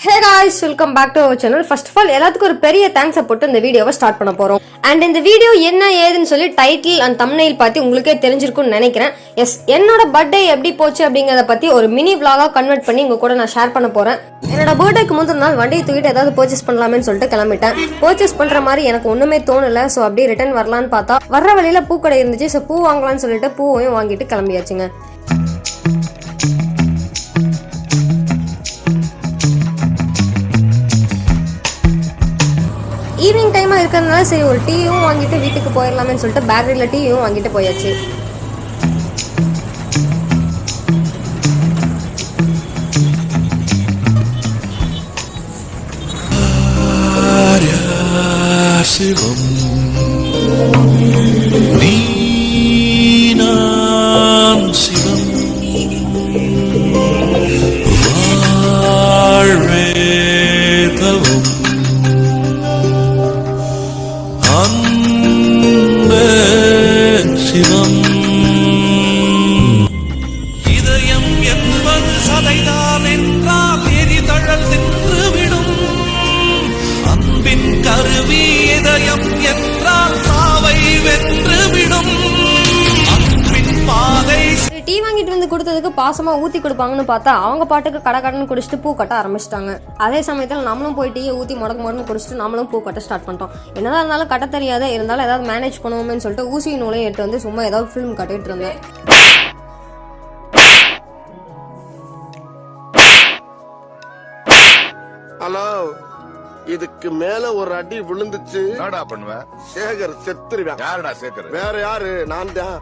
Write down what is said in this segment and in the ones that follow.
Hey guys, welcome back to our channel. First of all, எல்லாத்துக்கும் ஒரு பெரிய thanks போட்டு இந்த வீடியோவை ஸ்டார்ட் பண்ண போறோம். அண்ட் இந்த வீடியோ என்ன ஏதுன்னு சொல்லி டைட்டில் அண்ட் தம்ப்நெயில் பார்த்து உங்களுக்கே தெரிஞ்சிருக்கும்னு நினைக்கிறேன். எஸ், என்னோட பர்த்டே எப்படி போச்சு அப்படிங்கறத பத்தி ஒரு மினி vlog-ஆ கன்வெர்ட் பண்ணி உங்க கூட நான் ஷேர் பண்ண போறேன். என்னோட பர்த்டேக்கு முந்தின நாள் வண்டியை தூக்கிட்டு ஏதாவது பர்ச்சேஸ் பண்ணலாமேன்னு சொல்லிட்டு கிளம்பிட்டேன். பர்ச்சேஸ் பண்ற மாதிரி எனக்கு ஒண்ணுமே தோணல. ஸோ அப்படியே ரிட்டர்ன் வரலான்னு பார்த்தா வர்ற வழியில பூக்கடை இருந்துச்சு. ஸோ பூ வாங்கலாம்னு சொல்லிட்டு பூவையும் வாங்கிட்டு கிளம்பியாச்சுங்க. ஈவினிங் டைமாக இருக்கிறதுனால சரி ஒரு டீயும் வாங்கிட்டு வீட்டுக்கு போயிடலாமே சொல்லிட்டு பேக்கரியில் டீயும் வாங்கிட்டு போயாச்சு. இதயம் என்பது சதைதான் என்றால் எரிதழல் தின்றுவிடும். அன்பின் கருவி இதயம் என்றால் சாவை வென்றுவிடும். அன்பின் பாதை. டீ வாங்கிட்டு வந்து கொடுத்ததுக்கு பாசமா ஊத்தி கொடுப்பாங்கன்னு பார்த்தா அவங்க பாட்டுக்கு கடன்னு குடிச்சிட்டு பூ கட்ட ஆரம்பிச்சிட்டாங்க. அதே சமயத்தில் நம்மளும் போய் டீயை ஊற்றி முடக்கு குடிச்சிட்டு நம்மளும் பூ கட்ட ஸ்டார்ட் பண்ணிட்டோம். என்னதான் இருந்தாலும் கட்ட தெரியாத இருந்தாலும் ஏதாவது மேனேஜ் பண்ணுவோம்னு சொல்லிட்டு ஊசி நூலையும் எடுத்து வந்து சும்மா ஏதாவது ஃபிலிம் கட்டிட்டு இருந்தேன். ஹலோ, இதுக்கு மேல ஒரு அடி விழுந்துச்சு என்னடா பண்ணுவ? சேகர் செத்துருவேன். யாருடா சேகர்? வேற யாரு? நான் தான்.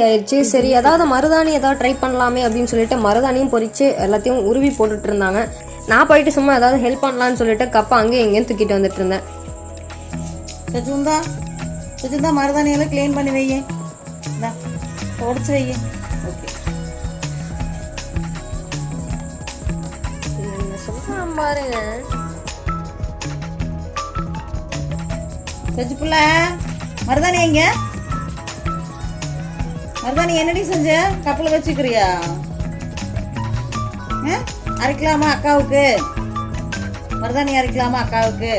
ஆயிடுச்சு. சரி, ஏதாவது மருதாணி ஏதாவது ட்ரை பண்ணலாமே அப்படின்னு சொல்லிட்டு மருதாணியும் பொறிச்சு எல்லாத்தையும் உருவி போட்டுட்டு இருந்தாங்க. நான் போயிட்டு சும்மா ஏதாவது ஹெல்ப் பண்ணலான்னு சொல்லிட்டு கப்பா அங்கேயும் எங்கேயும் தூக்கிட்டு வந்துட்டு இருந்தேன். சுஜந்தா மருதாணியெல்லாம் கிளீன் பண்ணி வையே, உடச்சு வையே. ஓகே, பாருங்க சஜி புள்ள, மருதாணி எங்க? மருதாணி என்னடி செஞ்ச? கப்பல வச்சுக்கிறியா? அரைக்கலாமா அக்காவுக்கு? மருதாணி அரைக்கலாமா அக்காவுக்கு?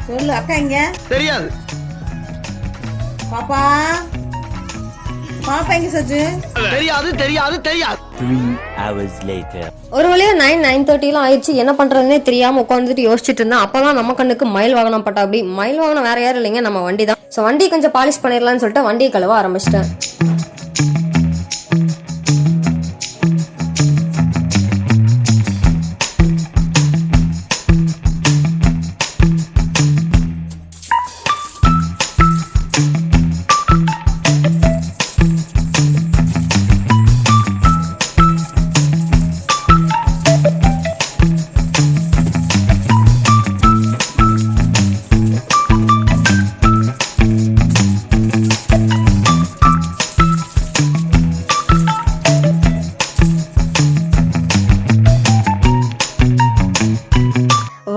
சொல்லு. அக்கா எங்க? தெரியாது. பாப்பா பாப்பா எங்க சஜு? தெரியாது தெரியாது தெரியாது. 3 hours later. ஒரு வழியா 9:30 ஆயிடுச்சு. என்ன பண்றதுன்னே தெரியாம உட்காந்துட்டு யோசிச்சுட்டு இருந்தேன். அப்பதான் நம்ம கண்ணுக்கு மயில் வாகனம் பட்டா. அப்படி மயில் வாகனம் வேற யாரும் இல்லைங்க, நம்ம வண்டி தான். ஸோ வண்டி கொஞ்சம் பாலிஷ் பண்ணிடலாம்னு சொல்லிட்டு வண்டியை கழுவ ஆரம்பிச்சிட்டேன்.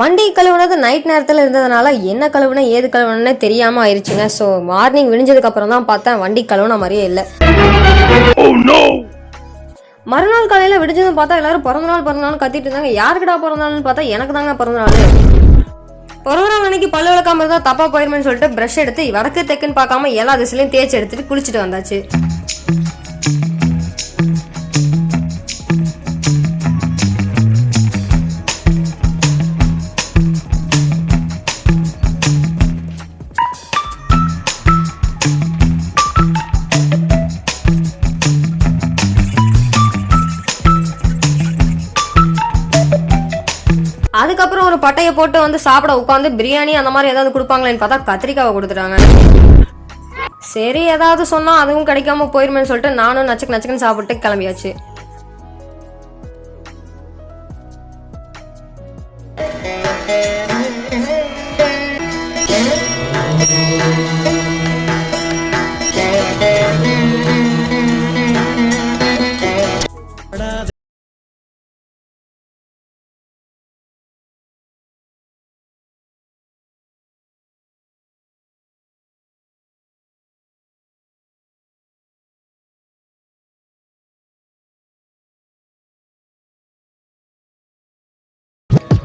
வண்டி கழுவுனது நைட் நேரத்தில் இருந்ததுனால என்ன கழுவுன ஏது கழுவுனே தெரியாம ஆயிடுச்சுங்க. ஸோ மார்னிங் விடிஞ்சதுக்கு அப்புறம் தான் பார்த்தேன் வண்டி கழுவுன மாதிரியே இல்லை. மறுநாள் காலையில விடிஞ்சதும் பார்த்தா எல்லாரும் பிறந்தநாள் கத்திட்டு இருந்தாங்க. யாருக்கிட்டா பிறந்தநாள்னு பார்த்தா எனக்கு தாங்க பிறந்தநாள். பிறந்தநாள் அன்னைக்கு பல்லு விளக்காம இருந்தா தப்பா போயிருமேன்னு சொல்லிட்டு பிரஷ் எடுத்து வடக்கு தெக்குன்னு பார்க்காம எல்லா திசையிலையும் தேய்ச்சி எடுத்துட்டு குளிச்சுட்டு வந்தாச்சு. பட்டையை போட்டு வந்து சாப்பிட உட்காந்து பிரியாணி அந்த மாதிரி ஏதாவது கொடுப்பாங்களேன்னு பார்த்தா கத்திரிக்காவை கொடுத்துட்டாங்க. சரி ஏதாவது சொன்னா அதுவும் கிடைக்காம போயிருமேன்னு சொல்லிட்டு நானும் நச்சுக்கு நச்சுக்குன்னு சாப்பிட்டு கிளம்பியாச்சு.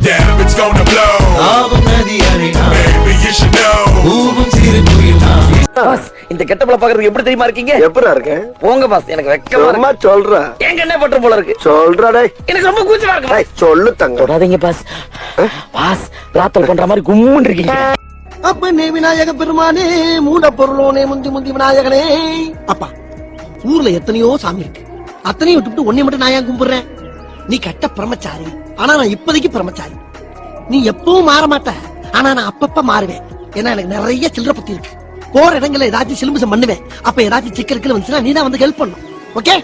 Damn, it's gonna blow. Baby, you should know. Boss இந்த கெட்டப்ல பாக்குறதுக்கு எப்படி தெரியுமா இருக்கீங்க? எப்படா இருக்கேன்? போங்க பாஸ், எனக்கு வெக்கமா சும்மா இருக்கு. சொல்ற. எங்க என்ன பண்ற போல இருக்கு? சொல்றா டேய். எனக்கு ரொம்ப கூச்சமா இருக்கு. டேய் சொல்லு தங்க. தொடாதீங்க பாஸ். பாஸ் ராத்தல் பண்ற மாதிரி கும்முன்னு இருக்கீங்க. அப்பனே விநாயக பெருமானே, மூட பொருளோனே, முந்தி முந்தி விநாயகனே. அப்பா, ஊர்ல எத்தனையோ சாமி இருக்கு, அத்தனையும் விட்டுவிட்டு ஒன்னே மட்டும் நான் ஏன் கும்பிடுறேன்? நீ கட்ட பிரம்மச்சாரி, ஆனா நான் இப்போதைக்கு பிரம்மச்சாரி. நீ எப்பவும் மாற மாட்ட, ஆனா நான் அப்பப்ப மாறுவேன். ஏன்னா எனக்கு நிறைய சில்லற பத்தி இருக்கு. போற இடங்கள்ல ஏதாச்சும் சிலுமிசம் பண்ணுவேன். அப்ப ஏதாச்சும் சிக்கல் வந்துச்சுன்னா நீ தான் வந்து ஹெல்ப் பண்ணும். ஓகே?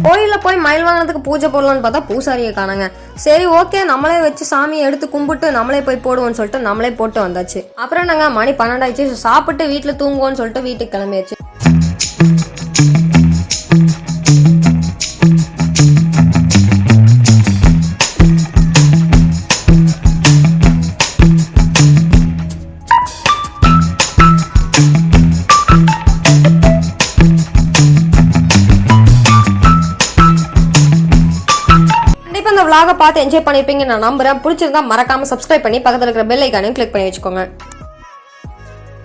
கோயில போய் மயில் வாங்கினதுக்கு பூஜை போடலான்னு பார்த்தா பூசாரியை காணாங்க. சரி ஓகே, நம்மளே வச்சு சாமியை எடுத்து கும்பிட்டு நம்மளே போய் போடுவோம்னு சொல்லிட்டு நம்மளே போட்டு வந்தாச்சு. அப்புறம் நாங்க மணி 12 ஆயிடுச்சு, சாப்பிட்டு வீட்டுல தூங்குவோம்னு சொல்லிட்டு வீட்டுக்கு கிளம்பியாச்சு. vlog பார்த்து என்ஜாய் பண்ணிருப்பீங்க நான் நம்புறேன். பிடிச்சிருந்தா மறக்காம சப்ஸ்கிரைப் பண்ணி பக்கத்துல இருக்கிற பெல் ஐகானையும் கிளிக் பண்ணி வச்சுக்கோங்க.